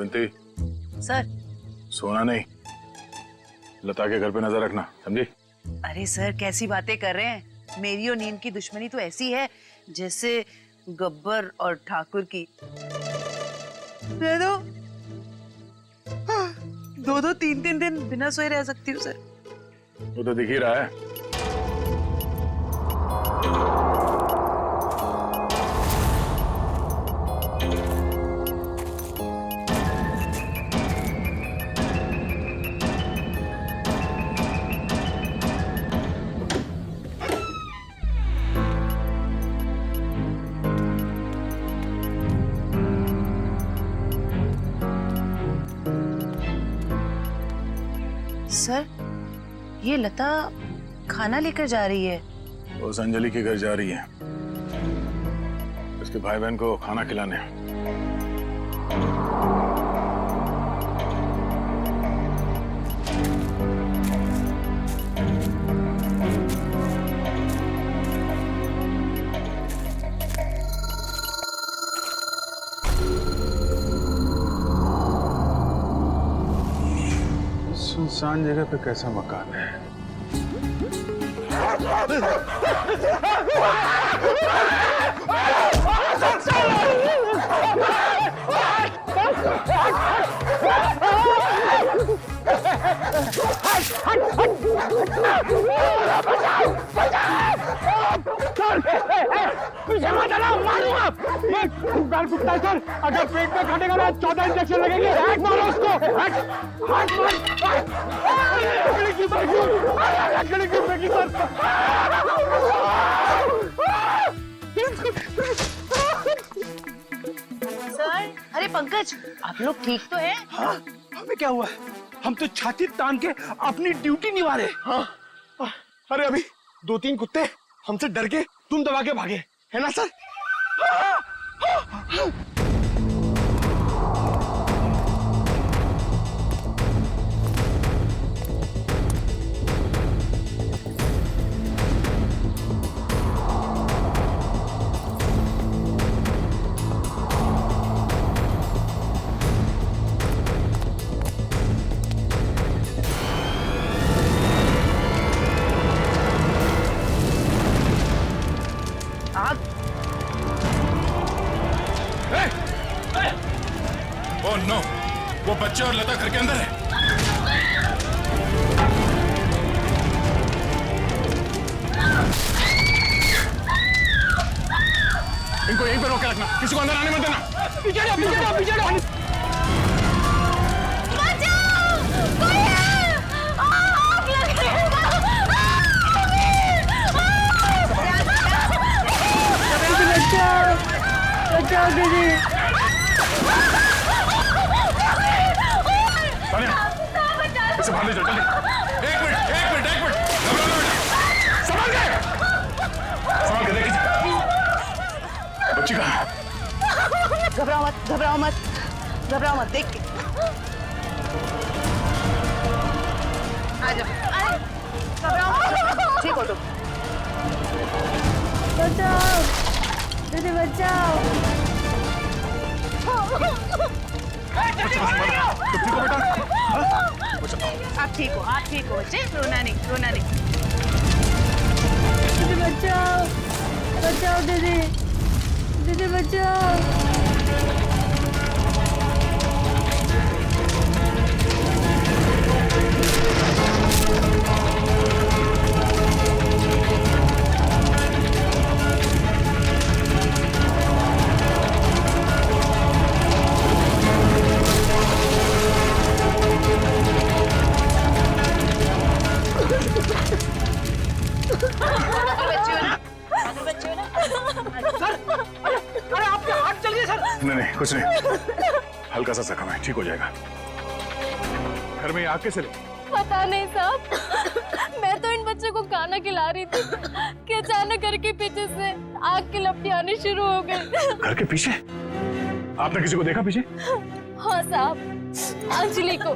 Damayanti, sir. सोना नहीं, लता के घर पे नजर रखना, समझी? अरे सर कैसी बातें कर रहे हैं, मेरी और नीम की दुश्मनी तो ऐसी है जैसे गब्बर और ठाकुर की। दे दो, दो दो तीन तीन दिन बिना सोए रह सकती हूँ सर। वो तो दिख ही रहा है। सर ये लता खाना लेकर जा रही है। वो उस अंजलि के घर जा रही है, उसके भाई बहन को खाना खिलाने। सुनसान जगह पे कैसा मकान है? मारूंगा कुत्ता सर, अगर पेट में काटेगा ना 14 इंजेक्शन लगेंगे। मारो उसको, सर अरे पंकज, आप लोग ठीक तो हैं? हाँ, हमें क्या हुआ? हम तो छाती तान के अपनी ड्यूटी निभा रहे। हाँ, अरे अभी 2-3 कुत्ते हमसे डर के तुम दबा के भागे, है ना सर? ओह नो, वो बच्चे और लता घर के अंदर है। इनको यहीं पर रोक के रखना, किसी को अंदर आने मत देना। पीछे बचाओ दीदी। इसे बाहर ले जाओ, जल्दी। एक मिनट। संभाल के देखिए। बच्ची कहाँ है? घबराओ मत, देख के आ जाओ। घबराओ मत, ठीक हो तुम। बचाओ दीदी, बचाओ। आप ठीक हो बच्चे, रोना नहीं। दीदी बचाओ दीदी बचाओ। नहीं, कुछ नहीं, हल्का सा जख्म है, ठीक हो जाएगा। घर में आग कैसे लगी? पता नहीं साहब, मैं तो इन बच्चों को खाना खिला रही थी कि अचानक घर के पीछे से आग की लपटें आनी शुरू हो गई। घर के पीछे? आपने किसी को देखा पीछे? हाँ साहब, अंजलि को।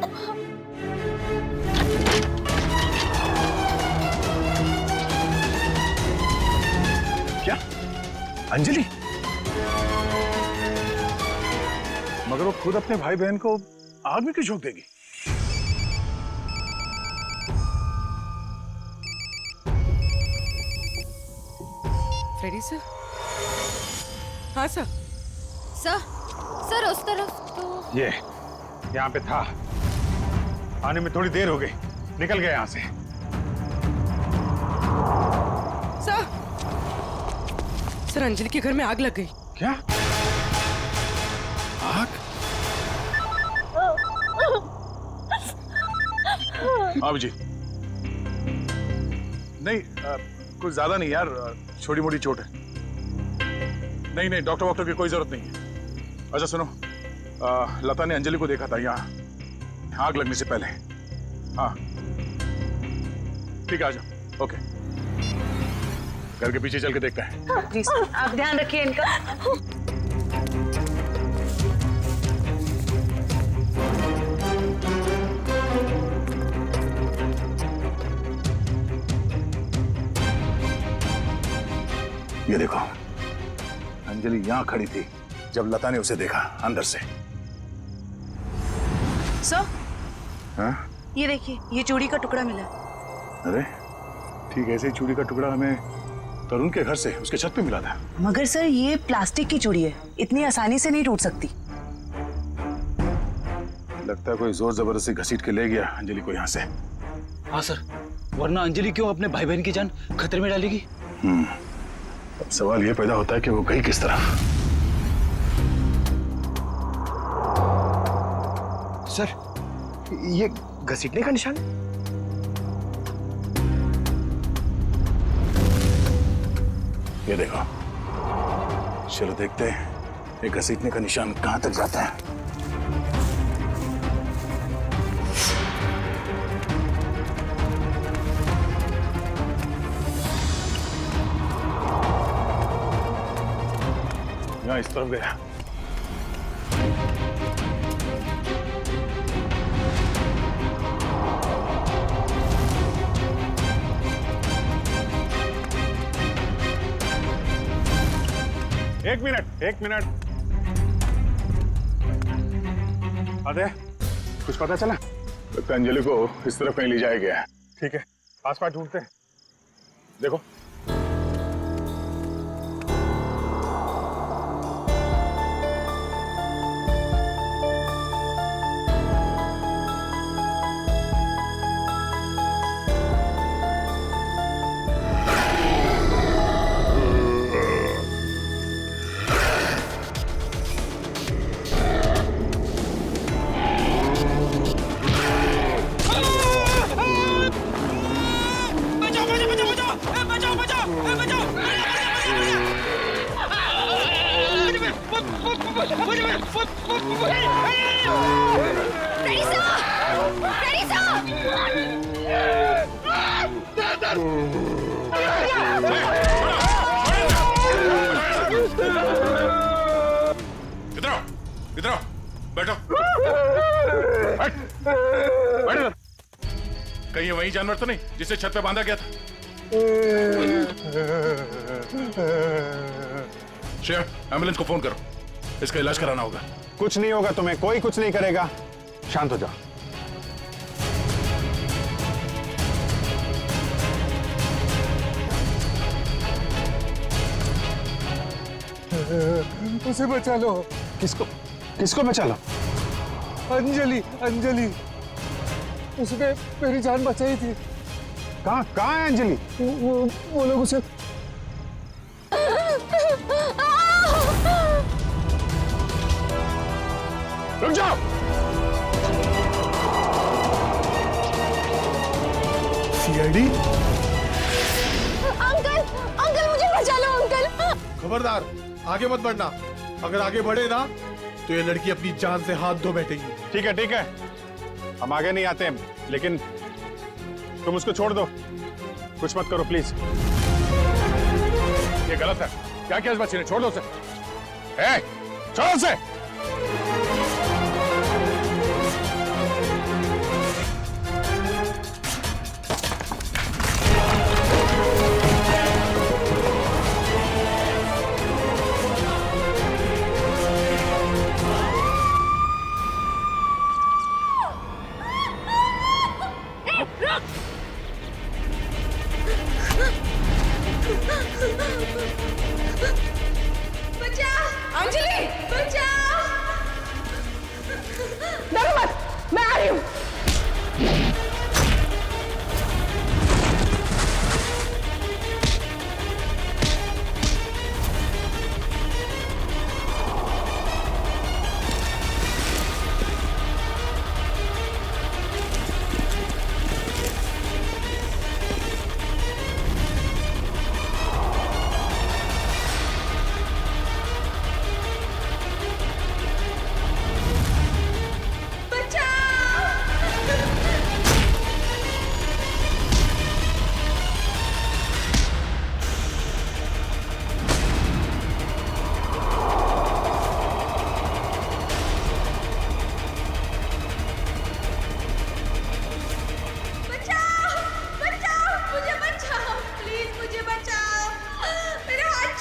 क्या? अंजलि? मगर वो खुद अपने भाई बहन को आग में क्यों झोंक देगी? Freddy sir? हाँ सर। सर उस तरफ तो ये यहाँ पे था, आने में थोड़ी देर हो गई, निकल गया यहाँ से। सर अंजलि के घर में आग लग गई। क्या आग? जी नहीं, कुछ ज्यादा नहीं यार, छोटी मोटी चोट है। नहीं नहीं, डॉक्टर वॉक्टर की कोई जरूरत नहीं है। अच्छा सुनो, लता ने अंजलि को देखा था यहाँ आग लगने से पहले। हाँ ठीक है, आ जाओ। ओके, घर के पीछे चल के देखते हैं। जी आप ध्यान रखिए इनका। ये देखो, अंजलि यहाँ खड़ी थी जब लता ने उसे देखा अंदर से। सर हाँ? ये देखिए, ये चूड़ी का टुकड़ा मिला। अरे ठीक ऐसे ही चूड़ी का टुकड़ा हमें तरुण के घर से उसके छत पे मिला था। मगर सर ये प्लास्टिक की चूड़ी है, इतनी आसानी से नहीं टूट सकती। लगता है कोई जोर जबरदस्ती घसीट के ले गया अंजलि को यहाँ से। हाँ सर, वरना अंजलि क्यों अपने भाई बहन की जान खतरे में डालेगी? अब सवाल ये पैदा होता है कि वो गई किस तरफ। सर ये घसीटने का निशान है? ये देखो, चलो देखते हैं ये घसीटने का निशान कहां तक जाता है। यहाँ इस तरफ गया। एक मिनट अरे कुछ पता चला? लगता है अंजलि को इस तरफ कहीं ले जाया गया है। ठीक है, आसपास ढूंढते हैं। देखो इधर आओ, बैठो। बैठो। कहीं वही जानवर तो नहीं जिसे छत पे बांधा गया था? श्रेया, एम्बुलेंस को फोन करो, इसका इलाज कराना होगा। कुछ नहीं होगा तुम्हें, कोई कुछ नहीं करेगा। शांत हो जाओ। उसे बचा लो। किसको बचा लो? अंजलि, उसने मेरी जान बचाई थी। कहाँ है अंजलि? वो लोग उसे रुक जाओ। सीआईडी? अंकल मुझे बचा लो अंकल। खबरदार, आगे मत बढ़ना। अगर आगे बढ़े ना तो ये लड़की अपनी जान से हाथ धो बैठेगी। ठीक है, हम आगे नहीं आते हैं, लेकिन तुम उसको छोड़ दो, कुछ मत करो प्लीज। ये गलत है। क्या किया इस बच्चे ने? छोड़ दो उसे। छोड़ो उसे।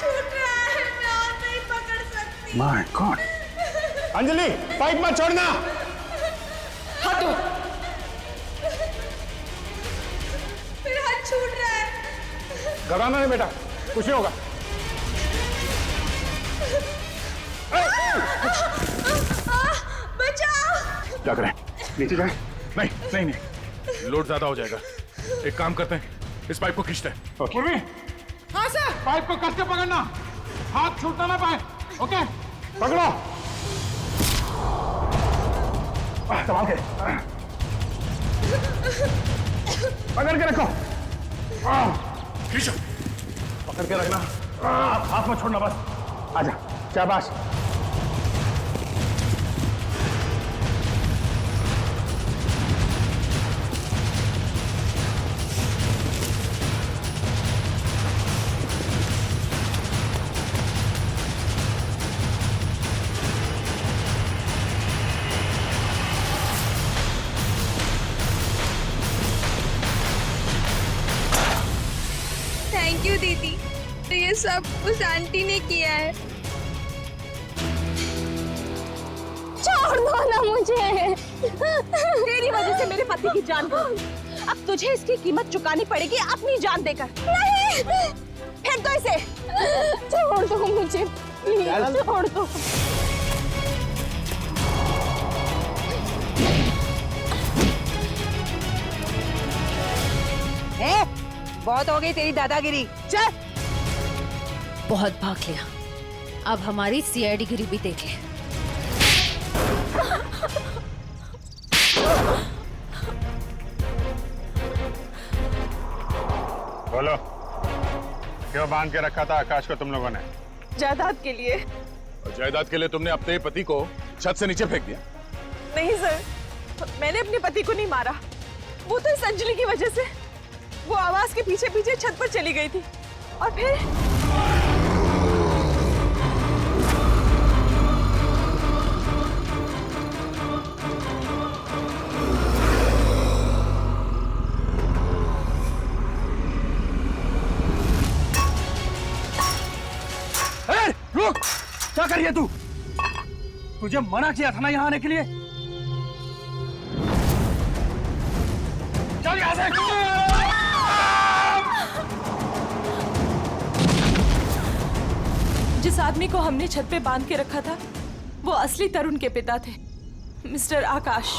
छूट रहा है, मैं और नहीं पकड़ सकती। My God. अंजलि पाइप मत छोड़ना। हाथ दो। मेरा हाथ छूट रहा है। घबराना नहीं बेटा, कुछ नहीं होगा। बचाओ। क्या करें, नीचे जाए? नहीं नहीं नहीं, लोड ज्यादा हो जाएगा। एक काम करते हैं, इस पाइप को खींचते हैं। पूर्वी, हाँ सर। पाइप को कस के पकड़ना, हाथ छूटना ना पाए। ओके, पकड़ो। संभाल के पकड़ के रखो। खींचो, पकड़ के रखना, हाथ मत छोड़ना बस। आजा, शाबाश। थैंक यू दीदी, तो ये सब उस आंटी ने किया है। छोड़ दो ना मुझे। तेरी वजह से मेरे पति की जान गई। अब तुझे इसकी कीमत चुकानी पड़ेगी अपनी जान देकर। नहीं, फेंक दो इसे। छोड़ दो मुझे, प्लीज छोड़ दो। बहुत हो गई तेरी दादागिरी, चल। बहुत भाग लिया, अब हमारी सीआईडी गिरी भी देख ले। बोलो, क्यों बांध के रखा था आकाश को तुम लोगों ने? जायदाद के लिए। और जायदाद के लिए तुमने अपने पति को छत से नीचे फेंक दिया? नहीं सर, मैंने अपने पति को नहीं मारा। वो तो इस अंजलि की वजह से वो आवाज के पीछे पीछे छत पर चली गई थी और फिर रुक, क्या कर रही है तू? तुझे मना किया था ना यहाँ आने के लिए। चल यहाँ से। जिस आदमी को हमने छत पे बांध के रखा था वो असली तरुण के पिता थे, मिस्टर आकाश।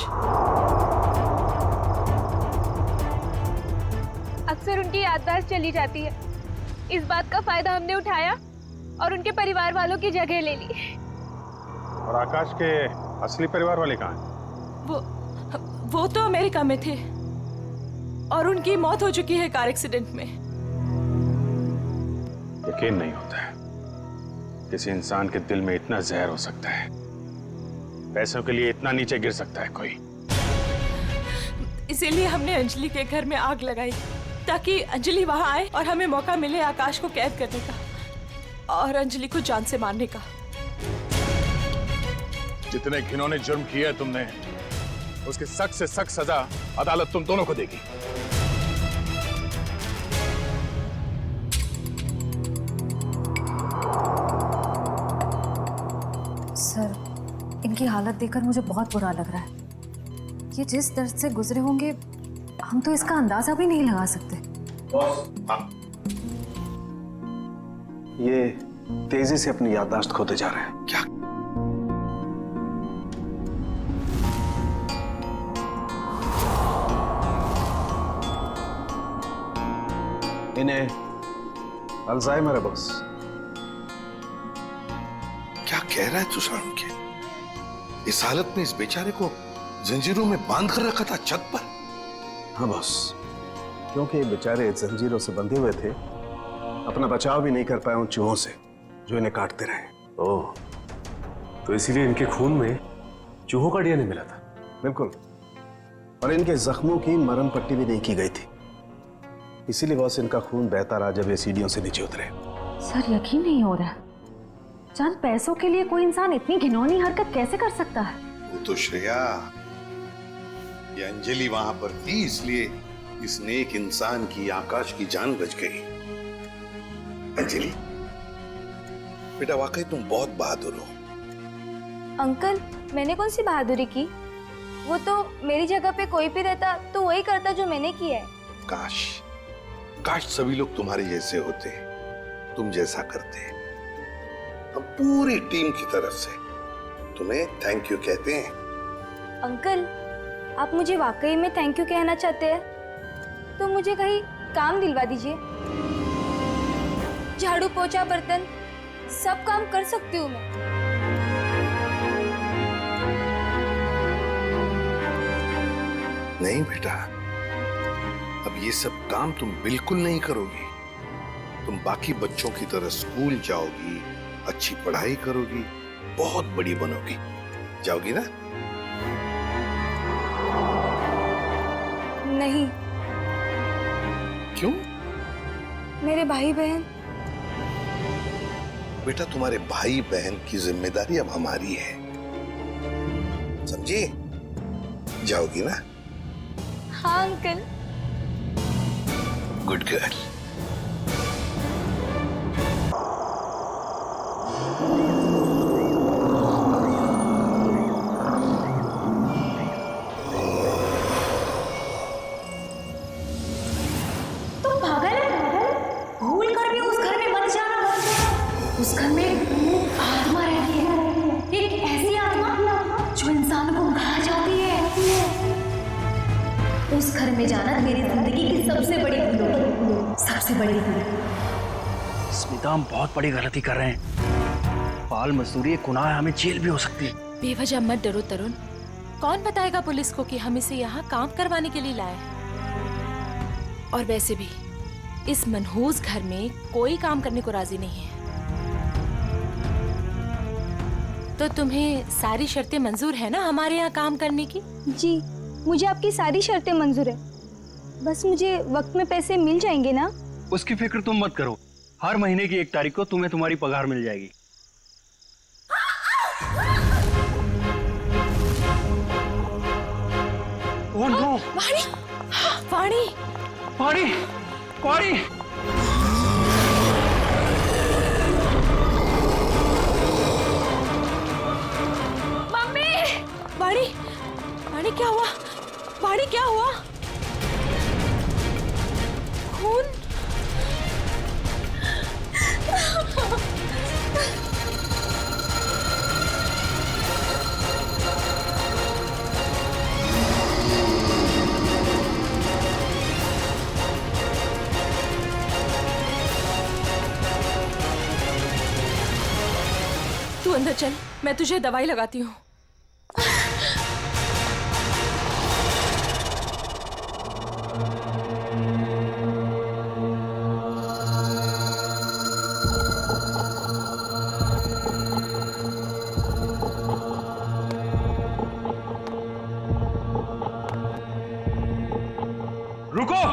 अक्सर उनकी याददाश्त चली जाती है। इस बात का फायदा हमने उठाया और उनके परिवार वालों की जगह ले ली। और आकाश के असली परिवार वाले कहाँ हैं? वो तो अमेरिका में थे और उनकी मौत हो चुकी है कार एक्सीडेंट में। यकीन नहीं होता है किसी इंसान के दिल में इतना जहर हो सकता है, पैसों के लिए इतना नीचे गिर सकता है कोई। इसीलिए हमने अंजलि के घर में आग लगाई ताकि अंजलि वहां आए और हमें मौका मिले आकाश को कैद करने का और अंजलि को जान से मारने का। जितने घिनौने जुर्म किए है तुमने, उसकी सख्त से सख्त सजा अदालत तुम दोनों को देगी। सर, इनकी हालत देखकर मुझे बहुत बुरा लग रहा है। ये जिस दर्द से गुजरे होंगे हम तो इसका अंदाजा भी नहीं लगा सकते। ये तेजी से अपनी याददाश्त खोते जा रहे हैं। क्या? इन्हें अल्जाइमर है बॉस। क्या कह रहा है तू सारुण के? इस हालत में इस बेचारे को जंजीरों में बांध कर रखा था छत पर? हाँ बॉस, क्योंकि ये बेचारे जंजीरों से बंधे हुए थे, अपना बचाव भी नहीं कर पाए उन चूहों से जो इन्हें काटते रहे। ओह, तो इसीलिए इनके खून में चूहों का डीएनए मिला था। बिल्कुल, और इनके जख्मों की मरहम पट्टी भी नहीं की गई थी, इसीलिए बॉस इनका खून बहता रहा जब ये सीढ़ियों से नीचे उतरे। सर, यकीन नहीं हो रहा, चंद पैसों के लिए कोई इंसान इतनी घिनौनी हरकत कैसे कर सकता है? वो तो श्रेया, ये अंजलि वहां पर थी इसलिए इस नेक इंसान की, आकाश की जान बच गई। अंजलि, बेटा वाकई तुम बहुत बहादुर हो। अंकल, मैंने कौन सी बहादुरी की? वो तो मेरी जगह पे कोई भी रहता तो वही करता जो मैंने किया है। काश काश सभी लोग तुम्हारे जैसे होते, तुम जैसा करते। हम पूरी टीम की तरफ से तुम्हें थैंक यू कहते हैं। अंकल, आप मुझे वाकई में थैंक यू कहना चाहते हैं तो मुझे कहीं काम दिलवा दीजिए। झाड़ू पोछा बर्तन सब काम कर सकती हूँ मैं। नहीं बेटा, अब ये सब काम तुम बिल्कुल नहीं करोगी। तुम बाकी बच्चों की तरह स्कूल जाओगी, अच्छी पढ़ाई करोगी, बहुत बड़ी बनोगी। जाओगी ना? नहीं। क्यों? मेरे भाई बहन। बेटा तुम्हारे भाई बहन की जिम्मेदारी अब हमारी है, समझी? जाओगी ना? हाँ अंकल। Good girl. तुम पागल भूल कर भी उस घर में मत जाना। उस घर में आत्मा रहती है, एक ऐसी आत्मा जो इंसान को खा जाती है। उस घर में जाना मेरी जिंदगी की सबसे बड़ी भूल होगी, सबसे बड़ी भूल। स्मिता, हम बहुत बड़ी गलती कर रहे हैं। बाल मजदूरी एक गुनाह है, हमें जेल भी हो सकती है। बेवजह मत डरो तरुण। कौन बताएगा पुलिस को कि हम इसे यहाँ काम करवाने के लिए लाए हैं? और वैसे भी इस मनहूस घर में कोई काम करने को राजी नहीं है। तो तुम्हें सारी शर्तें मंजूर है ना हमारे यहाँ काम करने की? जी, मुझे आपकी सारी शर्तें मंजूर है। बस मुझे वक्त में पैसे मिल जाएंगे ना? उसकी फिक्र तुम मत करो, हर महीने की 1 तारीख को तुम्हें तुम्हारी पगार मिल जाएगी। Oh no! वाणी! वाणी! वाणी! वाणी! मम्मी! वाणी! वाणी क्या हुआ? वाणी क्या हुआ? खून? तू अंदर चल, मैं तुझे दवाई लगाती हूँ। रुको!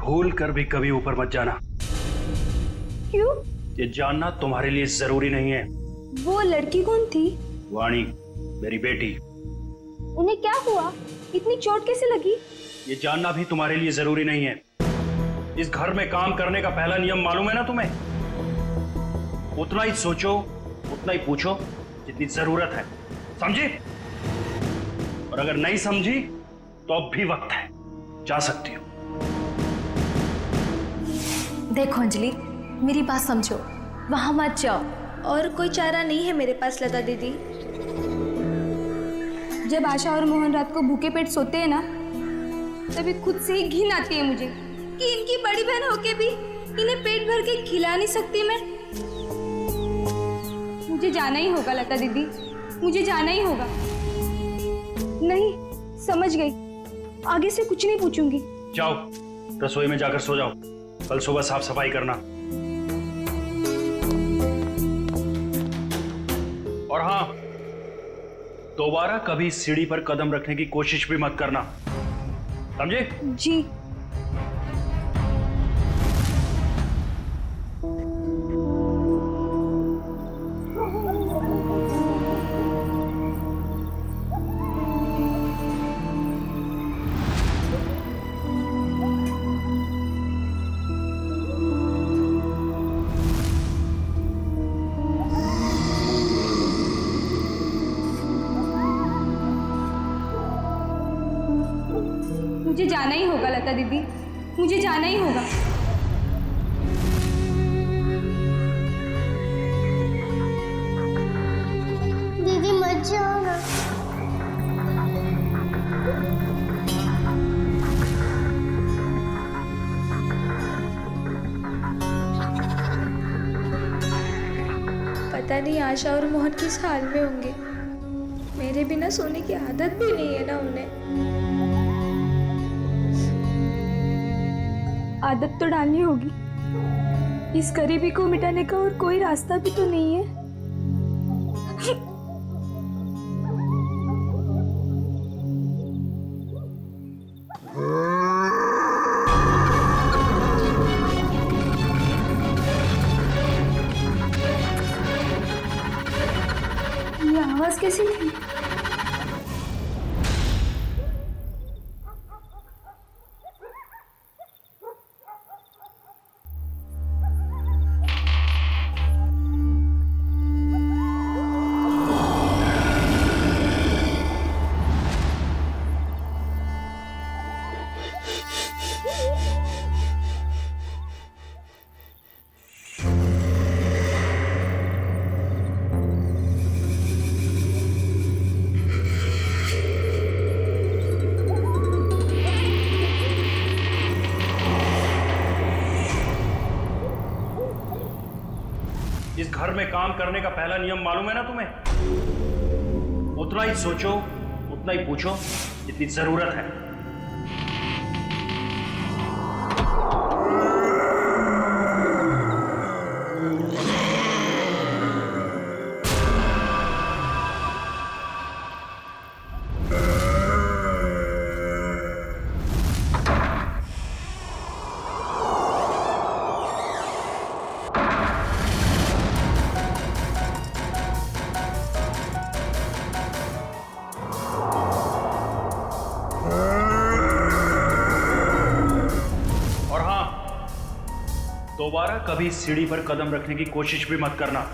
भूल कर भी कभी ऊपर मत जाना। क्यों? ये जानना तुम्हारे लिए जरूरी नहीं है। वो लड़की कौन थी? वाणी, मेरी बेटी। उन्हें क्या हुआ? इतनी चोट कैसे लगी? ये जानना भी तुम्हारे लिए जरूरी नहीं है। इस घर में काम करने का पहला नियम मालूम है ना तुम्हें? उतना ही सोचो, उतना ही पूछो जितनी जरूरत है, समझी? और अगर नहीं समझी तो अब भी वक्त है, जा सकती हो। देखो अंजलि, मेरी बात समझो, वहां मत जाओ। और कोई चारा नहीं है मेरे पास लता दीदी। जब आशा और मोहन रात को भूखे पेट सोते हैं ना, तभी खुद से ही घिन आती है मुझे कि इनकी बड़ी बहन होके भी इन्हें पेट भर के खिला नहीं सकती मैं। मुझे जाना ही होगा लता दीदी, मुझे जाना ही होगा। नहीं, समझ गई, आगे से कुछ नहीं पूछूंगी। जाओ, रसोई में जाकर सो जाओ, कल सुबह साफ सफाई करना। और हाँ, दोबारा कभी सीढ़ी पर कदम रखने की कोशिश भी मत करना, समझे? जी। जाना ही होगा लता दीदी, मुझे जाना ही होगा। दीदी मत जाओ ना। पता नहीं आशा और मोहन किस हाल में होंगे। मेरे बिना सोने की आदत भी नहीं है ना उन्हें। आदत तो डालनी होगी, इस गरीबी को मिटाने का और कोई रास्ता भी तो नहीं है। ये आवाज कैसी थी? इस घर में काम करने का पहला नियम मालूम है ना तुम्हें? उतना ही सोचो, उतना ही पूछो जितनी जरूरत है। दोबारा कभी सीढ़ी पर कदम रखने की कोशिश भी मत करना।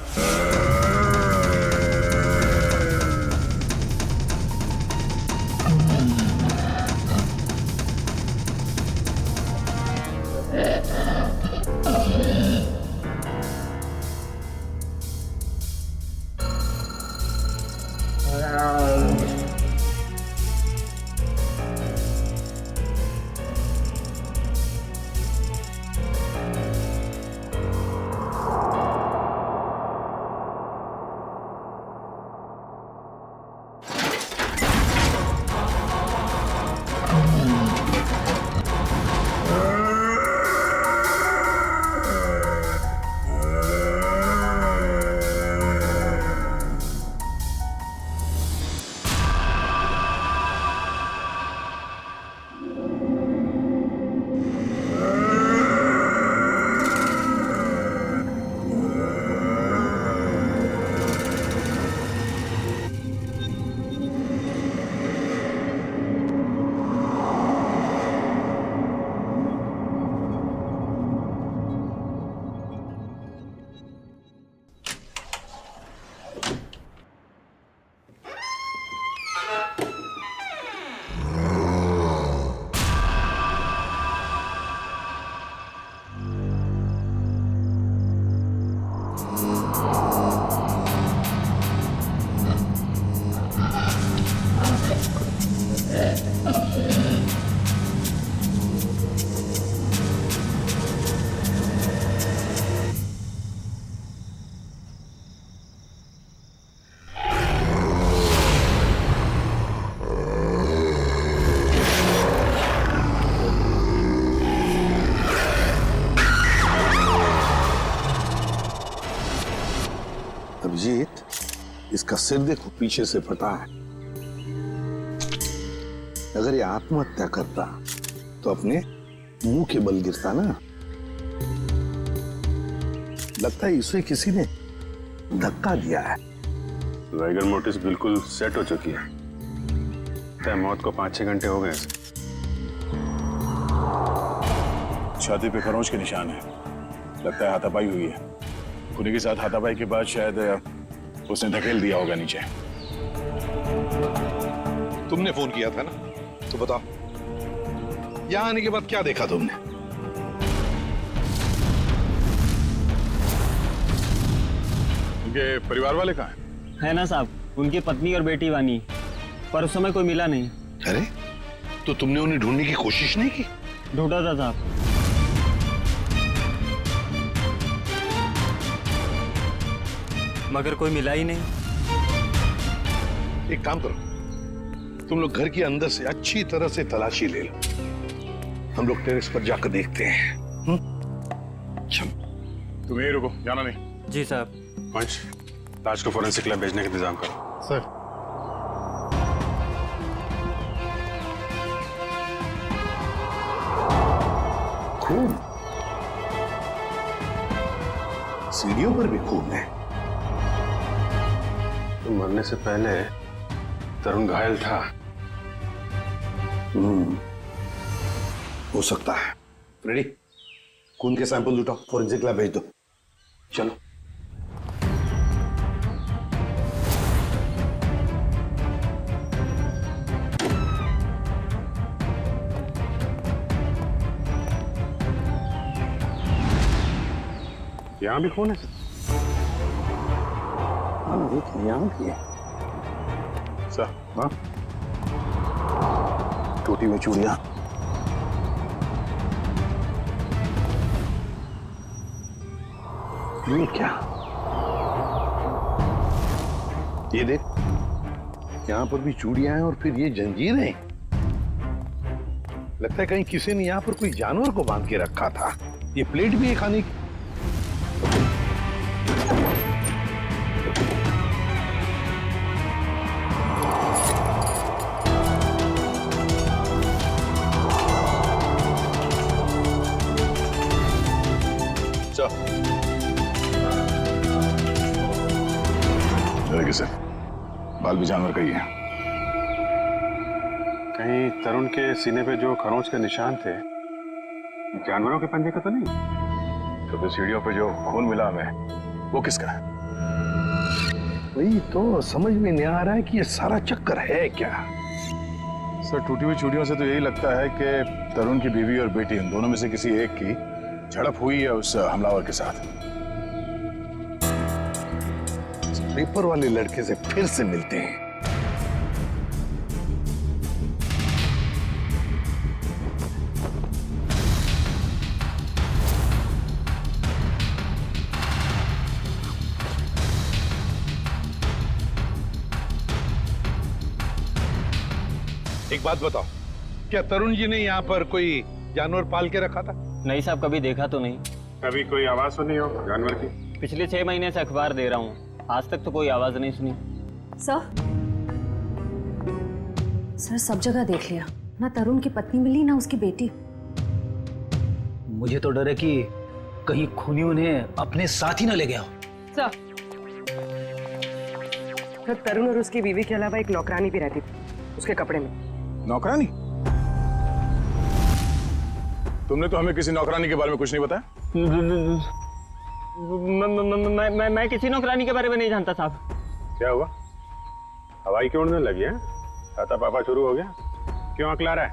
अभिजीत, इसका सिर देखो पीछे से फटा है। अगर ये आत्महत्या करता तो अपने मुंह के बल गिरता ना। लगता है इसे किसी ने धक्का दिया है। वाइगर मोटिस बिल्कुल सेट हो चुकी है। मौत को 5-6 घंटे हो गए। छाती पे खरोंच के निशान है। लगता है हाथापाई हुई है। खुनी के साथ हाथापाई के बाद शायद उसने धकेल दिया होगा नीचे। तुमने फोन किया था ना, तो बताओ यहाँ आने के बाद क्या देखा तुमने? उनके परिवार वाले कहाँ हैं? है ना साहब, उनकी पत्नी और बेटी वानी, पर उस समय कोई मिला नहीं। अरे तो तुमने उन्हें ढूंढने की कोशिश नहीं की? ढूंढा था साहब। मगर कोई मिला ही नहीं। एक काम करो, तुम लोग घर के अंदर से अच्छी तरह से तलाशी ले लो, हम लोग टेरेस पर जाकर देखते हैं। चलो तुम यहीं रुको, जाना नहीं। जी साहब। पंच, लाश को फोरेंसिक लैब भेजने का इंतजाम करो। सर। खून, सीढ़ियों पर भी खून है। तो मरने से पहले तरुण घायल था। हो सकता है। रेडी, खून के सैंपल उठाओ, फोरेंसिक लैब भेज दो। चलो। यहाँ भी खून है? हाँ देखिए, यहाँ भी है। सर, हाँ, टूटी हुई चूड़ियां। ये क्या? ये देख, यहाँ पर भी चूड़ियां हैं और फिर ये जंजीरें। लगता है कहीं किसी ने यहाँ पर कोई जानवर को बांध के रखा था। ये प्लेट भी है खाने की। किसे बाल भी जानवर का ही है। कहीं तरुण के सीने पे जो खरोंच के निशान थे, जानवरों के पंजे का तो नहीं? तो फिर सीढ़ियों पे जो खून मिला हमें, वो किसका है? वही तो समझ में नहीं आ रहा है कि ये सारा चक्कर है क्या। सर, टूटी हुई चूड़ियों से तो यही लगता है कि तरुण की बीवी और बेटी, इन दोनों में से किसी एक की झड़प हुई है उस हमलावर के साथ। पेपर वाले लड़के से फिर से मिलते हैं। एक बात बताओ, क्या तरुण जी ने यहाँ पर कोई जानवर पाल के रखा था? नहीं साहब, कभी देखा तो नहीं। कभी कोई आवाज सुनी हो जानवर की? पिछले 6 महीने से अखबार दे रहा हूँ, आज तक तो कोई आवाज नहीं सुनी। सर सब जगह देख लिया, ना तरुण की पत्नी मिली ना उसकी बेटी। मुझे तो डर है कि कहीं खूनी उन्हें अपने साथ ही ना ले गया हो। सर, तरुण और उसकी बीवी के अलावा एक नौकरानी भी रहती थी उसके कपड़े में। नौकरानी? तुमने तो हमें किसी नौकरानी के बारे में कुछ नहीं बताया। मैं किसी नौकरानी के बारे में नहीं जानता साहब। क्या हुआ? हवाई क्यों उड़ने लगी है? आता पापा शुरू हो गया? क्यों अकला रहा है?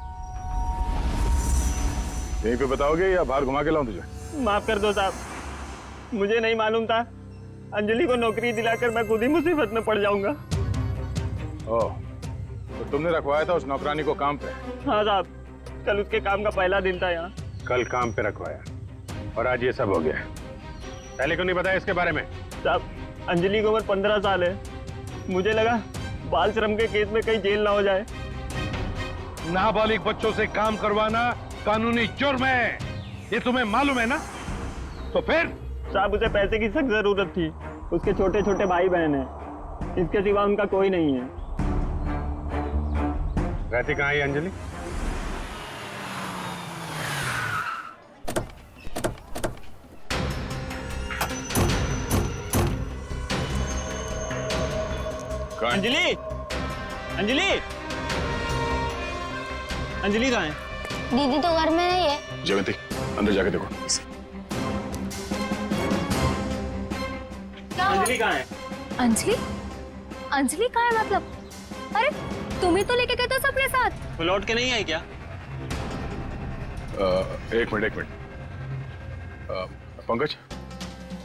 यहीं पे बताओगे या बाहर घुमा के लाऊं तुझे? माफ कर दो साहब, मुझे नहीं मालूम था। अंजलि को नौकरी दिलाकर मैं खुद ही मुसीबत में पड़ जाऊंगा। ओह, तो तुमने रखवाया था उस नौकरानी को काम पे? हाँ साहब, कल उसके काम का पहला दिन था यहाँ। कल काम पे रखवाया और आज ये सब हो गया। पहले क्यों नहीं बताया इसके बारे में? साहब, अंजलि की उम्र 15 साल है। मुझे लगा बाल श्रम के केस में कहीं जेल ना हो जाए। नाबालिग बच्चों से काम करवाना कानूनी जुर्म है, ये तुम्हें मालूम है ना? तो फिर? साहब, उसे पैसे की सख्त जरूरत थी। उसके छोटे छोटे भाई बहन हैं, इसके सिवा उनका कोई नहीं है। रहती कहाँ है अंजलि? अंजलि, अंजलि, अंजलि कहाँ है? दीदी तो घर में नहीं है। जयंती, अंदर जाके देखो। अंजलि कहाँ है? अंजलि? अंजलि कहाँ है मतलब? अरे तुम्हें तो लेके गए थे सबके साथ। वो लौट के नहीं आई क्या? एक मिनट पंकज,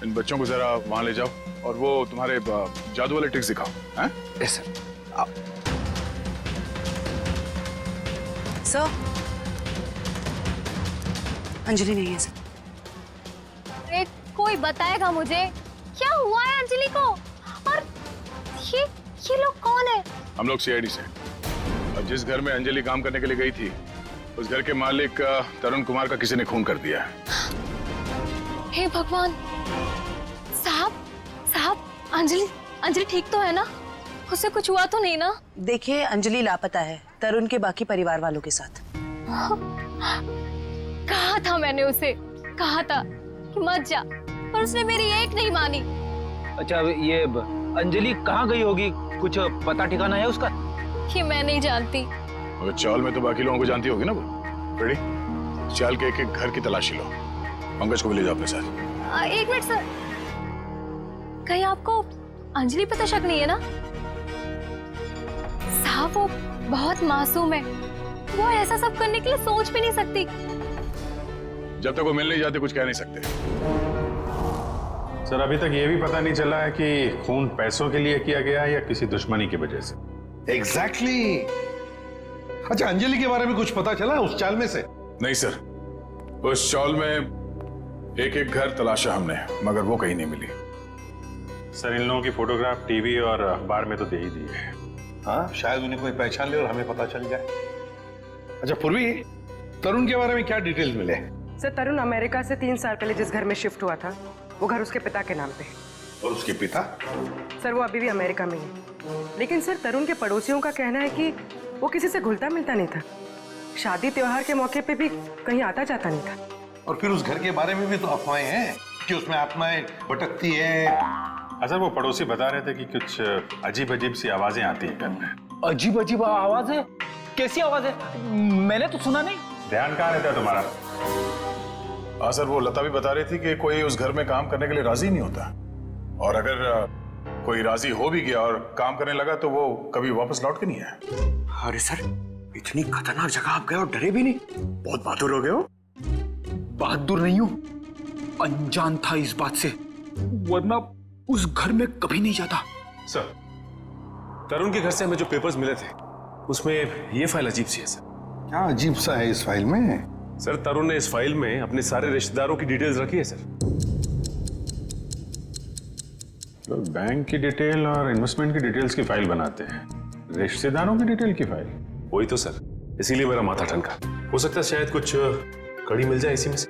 इन बच्चों को जरा वहां ले जाओ और वो तुम्हारे जादू वाले ट्रिक्स दिखाओ। हैं? Yes sir. सर, अंजलि नहीं है सर। अरे कोई बताएगा मुझे क्या हुआ है अंजलि को? और ये लोग कौन है? हम लोग सीआईडी से। और जिस घर में अंजलि काम करने के लिए गई थी, उस घर के मालिक तरुण कुमार का किसी ने खून कर दिया है। हे भगवान! साहब, अंजलि ठीक तो है ना? उसे कुछ हुआ तो नहीं ना? देखिए, अंजलि लापता है तरुण के बाकी परिवार वालों के साथ। कहा था मैंने उसे, कहा था कि मत जा, पर उसने मेरी एक नहीं मानी। अच्छा, ये अंजलि कहाँ गई होगी? कुछ पता ठिकाना है उसका? ये मैं नहीं जानती। मगर चाल में तो बाकी लोगों को जानती होगी ना वो। रेडी? चाल के एक घर की तलाशी लो। पंकज को भी ले जाओ अपने साथ। एक मिनट सर, कहीं आपको अंजलि पर तो शक नहीं है ना? साहब, वो बहुत मासूम है, वो ऐसा सब करने के लिए सोच भी नहीं सकती। जब तक वो मिल नहीं जाते कुछ कह नहीं सकते। सर, अभी तक ये भी पता नहीं चला है कि खून पैसों के लिए किया गया है या किसी दुश्मनी की वजह से। एग्जैक्टली। अच्छा, अंजलि के बारे में कुछ पता चला उस चाल में से? नहीं सर, उस चाल में एक घर तलाशा हमने, मगर वो कहीं नहीं मिली। सर, इन लोगों की फोटोग्राफ टीवी और अखबार में तो दे ही दी है। हाँ, शायद उन्हें कोई पहचान ले और हमें पता चल जाए। अच्छा पूर्वी, तरुण के बारे में क्या डिटेल्स मिले? सर, तरुण अमेरिका से 3 साल पहले जिस घर में शिफ्ट हुआ था, वो घर उसके पिता के नाम पे है। और उसके पिता? सर, वो अभी भी अमेरिका में है। लेकिन सर, तरुण के पड़ोसियों का कहना है कि वो किसी से घुलता मिलता नहीं था। शादी त्योहार के मौके पे भी कहीं आता जाता नहीं था। और फिर उस घर के बारे में भी तो अफवाहें हैं कि उसमें आत्माएं भटकती है। अच्छा, वो पड़ोसी बता रहे थे कि कुछ अजीब सी आवाजें आती हैं घर में। अजीब आवाज है? कैसी आवाज है? मैंने तो सुना नहीं। ध्यान कहाँ रहता है तुम्हारा? हाँ सर, वो लता भी बता रही थी कि कोई उस घर में काम करने के लिए राजी नहीं होता, और अगर कोई राजी हो भी गया और काम करने लगा तो वो कभी वापस लौट के नहीं आया। अरे सर, इतनी खतरनाक जगह आप गए और डरे भी नहीं? बहुत बहादुर हो गए हो। बहादुर नहीं हूं, अनजान था इस बात से, वरना उस घर में कभी नहीं जाता। सर, तरुण के घर से हमें जो पेपर्स मिले थे, उसमें ये फाइल अजीब सी है सर। क्या अजीब सा है इस फाइल में? सर, तरुण ने इस फाइल में अपने सारे रिश्तेदारों की डिटेल्स रखी है सर। लोग बैंक की डिटेल और इन्वेस्टमेंट की डिटेल्स की फाइल बनाते हैं, रिश्तेदारों की डिटेल की फाइल? वही तो सर, इसीलिए मेरा माथा ठनका। हो सकता है शायद कुछ कड़ी मिल जाए इसी में से।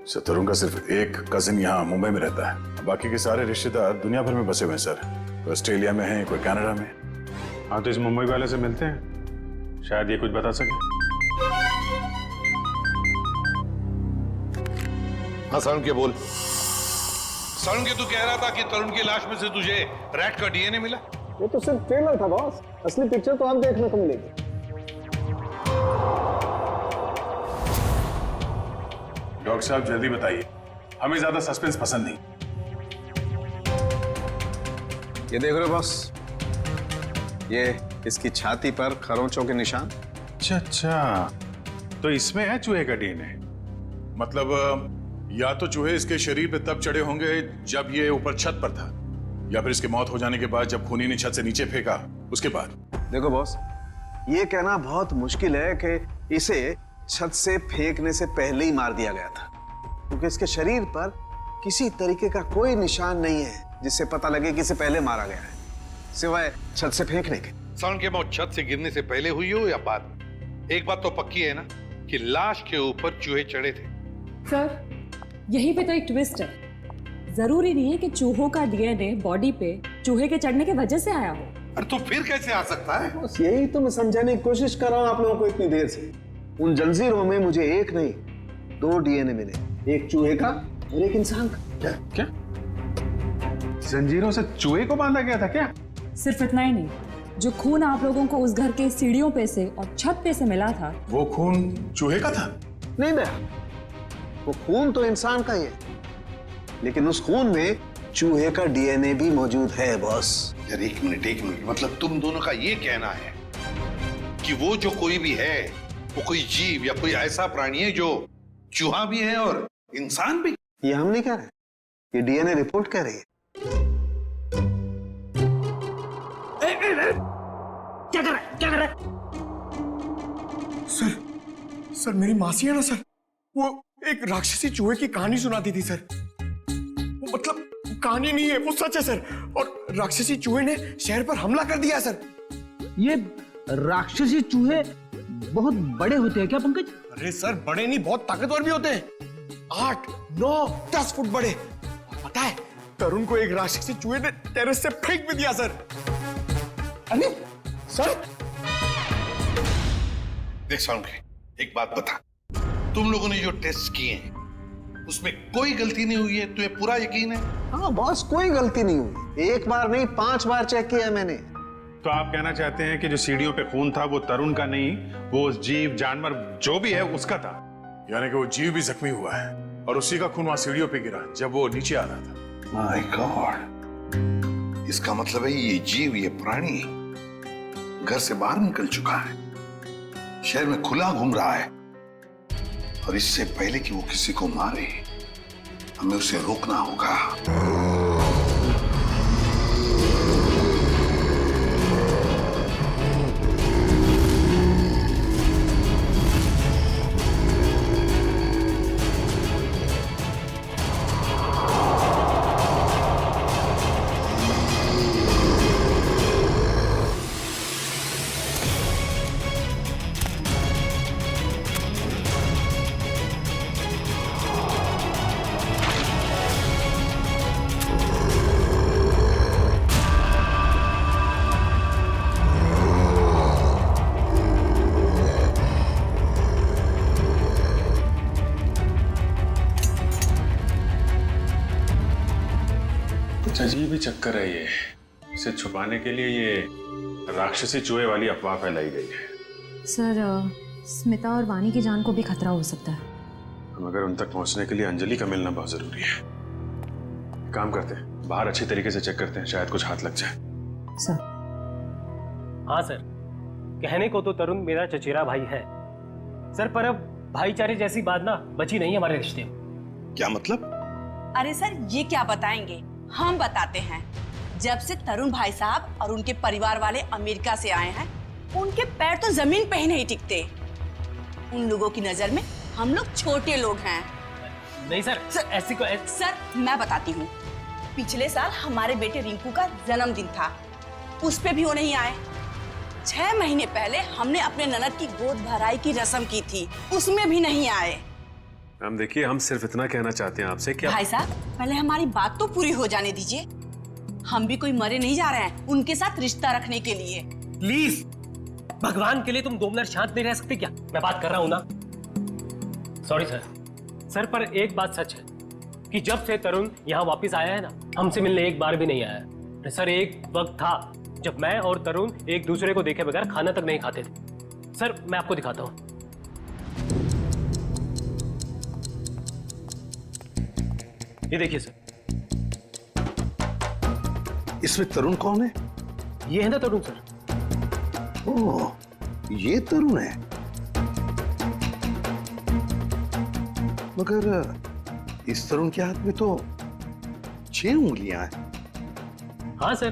सर, तरुण का सिर्फ एक कजिन यहाँ मुंबई में रहता है, बाकी के सारे रिश्तेदार दुनिया भर में बसे हुए हैं सर। कोई ऑस्ट्रेलिया में है, कोई कनाडा में। हाँ, तो इस मुंबई वाले से मिलते हैं, शायद ये कुछ बता सके। हाँ सारुण के बोल। सारुण के, तू कह रहा था कि तरुण की लाश में से तुझे रैट का डीएनए मिला? वो तो सिर्फ ट्रेलर था बॉस, असली पिक्चर तो आप देखने को मिलेगी। डॉक्टर साहब जल्दी बताइए, हमें ज्यादा सस्पेंस पसंद नहीं। ये देख रहे हो बॉस, ये इसकी छाती पर खरोंचों के निशान। अच्छा, तो इसमें है चूहे का डीएनए? मतलब या तो चूहे इसके शरीर पे तब चढ़े होंगे जब ये ऊपर छत पर था, या फिर इसकी मौत हो जाने के बाद जब खूनी ने छत से नीचे फेंका उसके बाद। देखो बॉस, ये कहना बहुत मुश्किल है कि इसे छत से फेंकने से पहले ही मार दिया गया था, क्योंकि इसके शरीर पर किसी तरीके का कोई निशान नहीं है जिससे पता लगे कि इसे पहले मारा गया है, सिवाय छत से फेंकने के। सारुण की मौत छत से गिरने से पहले हुई हो या बाद? एक बात तो पक्की है ना कि लाश के ऊपर चूहे चढ़े थे। सर, यहीं पे तो एक ट्विस्ट है। जरूरी नहीं है कि चूहों का डीएनए बॉडी पे चूहे के चढ़ने की वजह से आया हो। अरे तो फिर कैसे आ सकता है? बस यही तो मैं समझाने की कोशिश कर रहा हूं आप लोगों को इतनी देर से। उन जंजीरों में मुझे एक नहीं 2 डीएनए मिले, एक चूहे का और एक इंसान का। क्या? जंजीरों से चूहे को बांधा गया था क्या? सिर्फ इतना ही नहीं, जो खून आप लोगों को उस घर के सीढ़ियों पे से और छत पे से मिला था, वो खून चूहे का था? नहीं दया, वो खून तो इंसान का ही है, लेकिन उस खून में चूहे का डीएनए भी मौजूद है बॉस। यार एक मिनट, मतलब तुम दोनों का ये कहना है कि वो जो कोई भी है वो कोई जीव या कोई ऐसा प्राणी है जो चूहा भी है और इंसान भी। ये हम नहीं कह रहे, ये डीएनए रिपोर्ट कह रही है। क्या कर रहा है? क्या कर रहा है? सर मेरी मासी है ना सर, वो एक राक्षसी चूहे की कहानी सुनाती थी सर। वो मतलब कहानी नहीं है, वो सच है सर। और राक्षसी चूहे ने शहर पर हमला कर दिया सर। ये राक्षसी चूहे बहुत बड़े होते हैं क्या पंकज? अरे सर बड़े नहीं, बहुत ताकतवर भी होते हैं। 8, 9, 10 फुट बड़े। और पता है तरुण को एक राक्षसी चूहे ने टेरेस से फेंक भी दिया सर। अरे सर देख साउंड, एक बात बता, तुम लोगों ने जो टेस्ट किए हैं उसमें कोई गलती नहीं हुई है? तुम्हें पूरा यकीन है? हाँ बॉस, कोई गलती नहीं हुई। एक बार नहीं 5 बार चेक किया है मैंने। तो आप कहना चाहते हैं कि जो सीढ़ियों पे खून था वो तरुण का नहीं, वो उस जीव जानवर जो भी है उसका था? यानी कि वो जीव भी जख्मी हुआ है और उसी का खून वहां सीढ़ियों पे गिरा जब वो नीचे आ रहा था। माय गॉड, इसका मतलब है ये जीव, ये प्राणी घर से बाहर निकल चुका है, शहर में खुला घूम रहा है, और इससे पहले कि वो किसी को मारे हमें उसे रोकना होगा। अजीब ही चक्कर है ये। इसे छुपाने के लिए ये राक्षसी चूहे वाली अफवाह फैलाई गई है। सर स्मिता और वानी की जान को भी खतरा हो सकता है। हम अगर उन तक पहुंचने के लिए अंजलि का मिलना बहुत जरूरी है। काम करते हैं, बाहर अच्छी तरीके से चेक करते हैं, शायद कुछ हाथ लग जाए। सर। हाँ सर, कहने को तो तरुण मेरा चचेरा भाई है सर, पर अब भाईचारे जैसी बात ना बची नहीं हमारे रिश्ते में। क्या मतलब? अरे सर ये क्या बताएंगे, हम बताते हैं। जब से तरुण भाई साहब और उनके परिवार वाले अमेरिका से आए हैं, उनके पैर तो जमीन पे ही नहीं टिकते। उन लोगों की नजर में हम लोग छोटे लोग हैं। नहीं सर, ऐसी को सर मैं बताती हूँ, पिछले साल हमारे बेटे रिंकू का जन्मदिन था, उस पे भी वो नहीं आए। 6 महीने पहले हमने अपने ननद की गोद भराई की रस्म की थी, उसमें भी नहीं आए। मैम देखिए, हम सिर्फ इतना कहना चाहते हैं आपसे कि भाई साहब पहले हमारी बात तो पूरी हो जाने दीजिए। हम भी कोई मरे नहीं जा रहे हैं उनके साथ रिश्ता रखने के लिए। प्लीज भगवान के लिए तुम 2 मिनट शांत नहीं रह सकते क्या? मैं बात कर रहा हूं ना। सॉरी सर, पर एक बात सच है कि जब से तरुण यहाँ वापस आया है ना, हमसे मिलने एक बार भी नहीं आया है। सर एक वक्त था जब मैं और तरुण एक दूसरे को देखे बगैर खाना तक नहीं खाते थे। सर मैं आपको दिखाता हूँ। ये देखिए सर। इसमें तरुण कौन है? ये है ना तरुण सर। ओह, ये तरुण है। मगर इस तरुण के हाथ में तो 6 उंगलियां हैं। हाँ सर,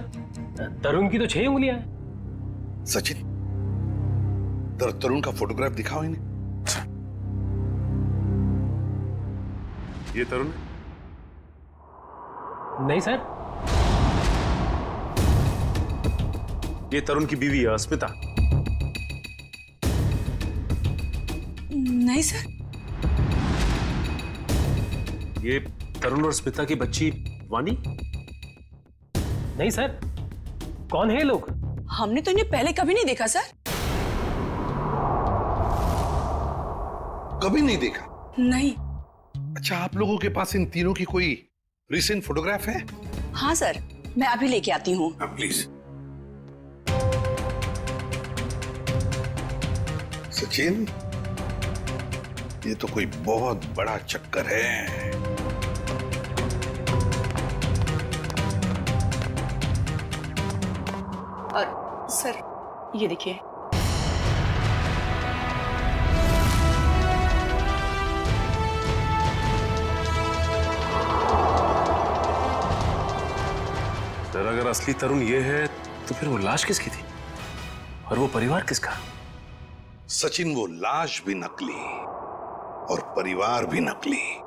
तरुण की तो 6 उंगलियां हैं। सचिन, तरुण का फोटोग्राफ दिखाओ इन्हें। ये तरुण? नहीं सर। ये तरुण की बीवी है स्मिता। नहीं सर। ये तरुण और स्मिता की बच्ची वानी? नहीं सर। कौन है ये लोग? हमने तो इन्हें पहले कभी नहीं देखा सर। कभी नहीं देखा? नहीं। अच्छा, आप लोगों के पास इन तीनों की कोई रिसेंट फोटोग्राफ है? हाँ सर, मैं अभी लेके आती हूँ। प्लीज। सचिन, ये तो कोई बहुत बड़ा चक्कर है। और सर ये देखिए। अगर असली तरुण ये है तो फिर वो लाश किसकी थी और वो परिवार किसका? सचिन, वो लाश भी नकली और परिवार भी नकली।